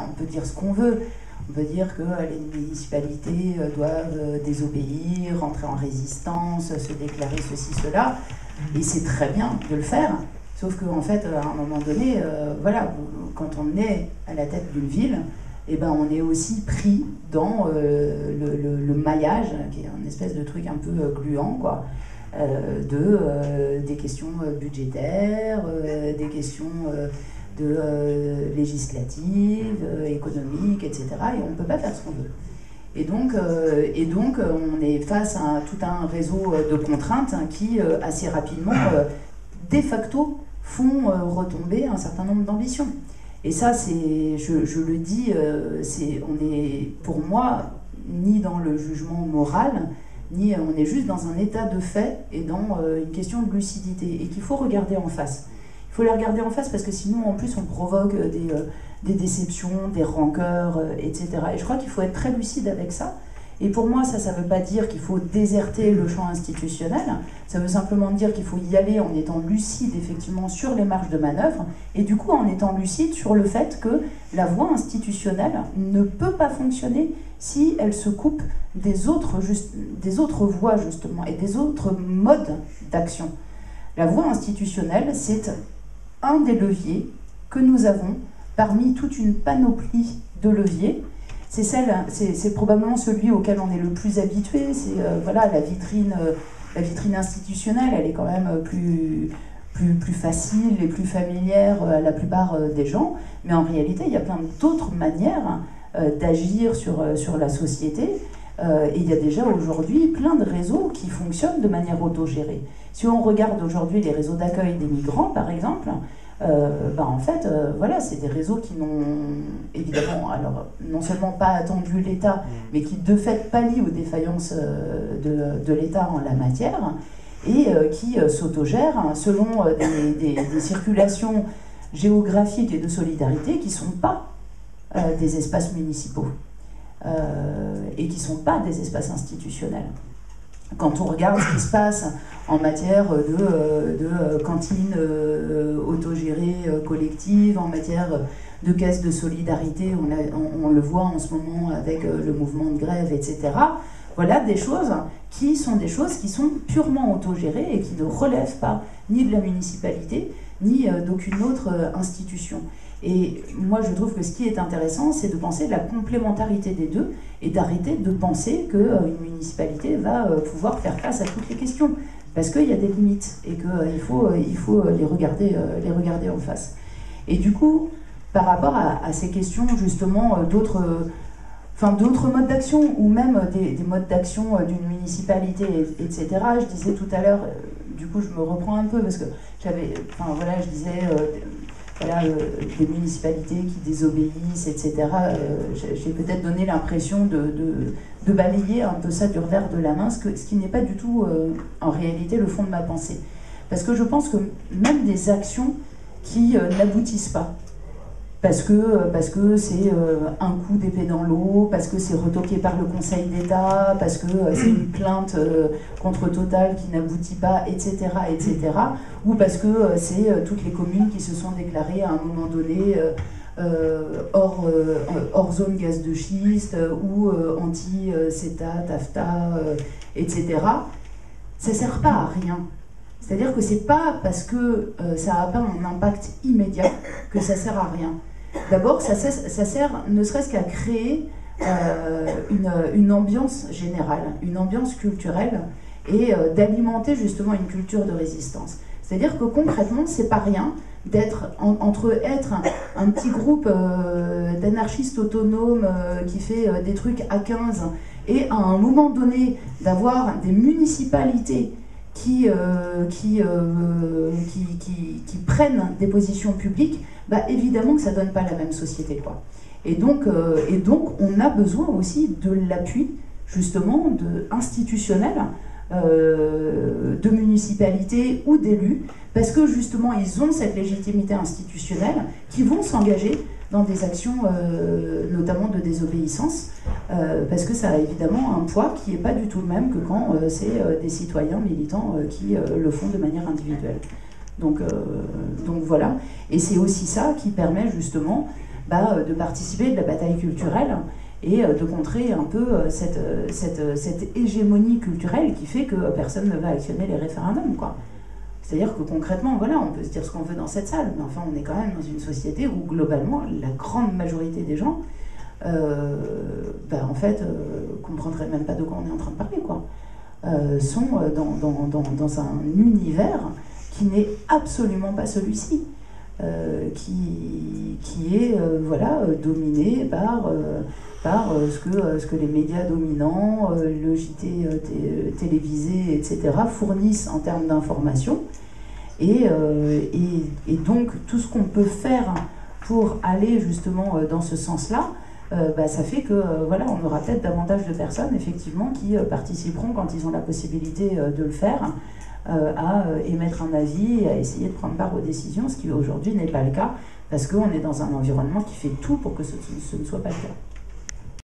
on peut dire ce qu'on veut. On peut dire que les municipalités doivent désobéir, rentrer en résistance, se déclarer ceci, cela. Et c'est très bien de le faire. Sauf qu'en fait, à un moment donné, voilà, quand on est à la tête d'une ville, eh ben, on est aussi pris dans le maillage, qui est un espèce de truc un peu gluant, quoi, des questions budgétaires, des questions législatives, économiques, etc. Et on ne peut pas faire ce qu'on veut. Et donc, on est face à tout un réseau de contraintes qui, assez rapidement, de facto, font retomber un certain nombre d'ambitions. Et ça, je le dis, on est, pour moi, ni dans le jugement moral, ni on est juste dans un état de fait et dans une question de lucidité, et qu'il faut regarder en face. Il faut les regarder en face parce que sinon, en plus, on provoque des déceptions, des rancœurs, etc. Et je crois qu'il faut être très lucide avec ça. Et pour moi, ça ne veut pas dire qu'il faut déserter le champ institutionnel. Ça veut simplement dire qu'il faut y aller en étant lucide, effectivement, sur les marges de manœuvre, et du coup, en étant lucide sur le fait que la voie institutionnelle ne peut pas fonctionner si elle se coupe des autres voies, justement, et des autres modes d'action. La voie institutionnelle, c'est un des leviers que nous avons parmi toute une panoplie de leviers. C'est probablement celui auquel on est le plus habitué. C'est voilà, la vitrine institutionnelle, elle est quand même plus facile et plus familière à la plupart des gens. Mais en réalité, il y a plein d'autres manières d'agir sur la société. Et il y a déjà aujourd'hui plein de réseaux qui fonctionnent de manière autogérée. Si on regarde aujourd'hui les réseaux d'accueil des migrants, par exemple, en fait, voilà, c'est des réseaux qui n'ont évidemment, alors, non seulement pas attendu l'État, mais qui de fait pallient aux défaillances de l'État en la matière, et qui s'autogèrent selon des circulations géographiques et de solidarité qui ne sont pas des espaces municipaux et qui ne sont pas des espaces institutionnels. Quand on regarde ce qui se passe en matière de cantines autogérées collectives, en matière de caisses de solidarité, on le voit en ce moment avec le mouvement de grève, etc. Voilà des choses qui sont purement autogérées et qui ne relèvent pas ni de la municipalité, ni d'aucune autre institution. Et moi, je trouve que ce qui est intéressant, c'est de penser la complémentarité des deux et d'arrêter de penser qu'une municipalité va pouvoir faire face à toutes les questions. Parce qu'il y a des limites et qu'il faut les regarder en face. Et du coup, par rapport à ces questions, justement, d'autres modes d'action, ou même des modes d'action d'une municipalité, etc., je disais tout à l'heure, du coup, je me reprends un peu, parce que je disais... des municipalités qui désobéissent, etc. J'ai peut-être donné l'impression de balayer un peu ça du revers de la main, ce qui n'est pas du tout en réalité le fond de ma pensée. Parce que je pense que même des actions qui n'aboutissent pas, parce que c'est un coup d'épée dans l'eau, parce que c'est retoqué par le Conseil d'État, parce que c'est une plainte contre Total qui n'aboutit pas, etc., etc., ou parce que c'est toutes les communes qui se sont déclarées à un moment donné hors zone gaz de schiste, ou anti-CETA, TAFTA, etc., ça ne sert pas à rien. C'est-à-dire que c'est pas parce que ça n'a pas un impact immédiat que ça sert à rien. D'abord, ça sert ne serait-ce qu'à créer une ambiance générale, une ambiance culturelle, et d'alimenter justement une culture de résistance. C'est-à-dire que concrètement, c'est pas rien d'être entre être un petit groupe d'anarchistes autonomes qui fait des trucs à 15 et à un moment donné d'avoir des municipalités qui prennent des positions publiques, évidemment que ça ne donne pas la même société, quoi. Et donc, on a besoin aussi de l'appui, justement, institutionnel, de municipalités ou d'élus, parce que justement, ils ont cette légitimité institutionnelle qui vont s'engager dans des actions, notamment de désobéissance, parce que ça a évidemment un poids qui n'est pas du tout le même que quand c'est des citoyens militants qui le font de manière individuelle. Donc voilà, et c'est aussi ça qui permet justement de participer de la bataille culturelle et de contrer un peu cette hégémonie culturelle qui fait que personne ne va actionner les référendums, quoi. C'est-à-dire que concrètement, voilà, on peut se dire ce qu'on veut dans cette salle, mais enfin, on est quand même dans une société où, globalement, la grande majorité des gens, en fait, comprendraient même pas de quoi on est en train de parler, quoi. Sont dans un univers qui n'est absolument pas celui-ci, qui est dominé par ce que les médias dominants, le JT télévisé, etc., fournissent en termes d'information. Et donc, tout ce qu'on peut faire pour aller justement dans ce sens-là, ça fait que on aura peut-être davantage de personnes, effectivement, qui participeront, quand ils ont la possibilité de le faire, à émettre un avis et à essayer de prendre part aux décisions, ce qui aujourd'hui n'est pas le cas, parce qu'on est dans un environnement qui fait tout pour que ce ne soit pas le cas.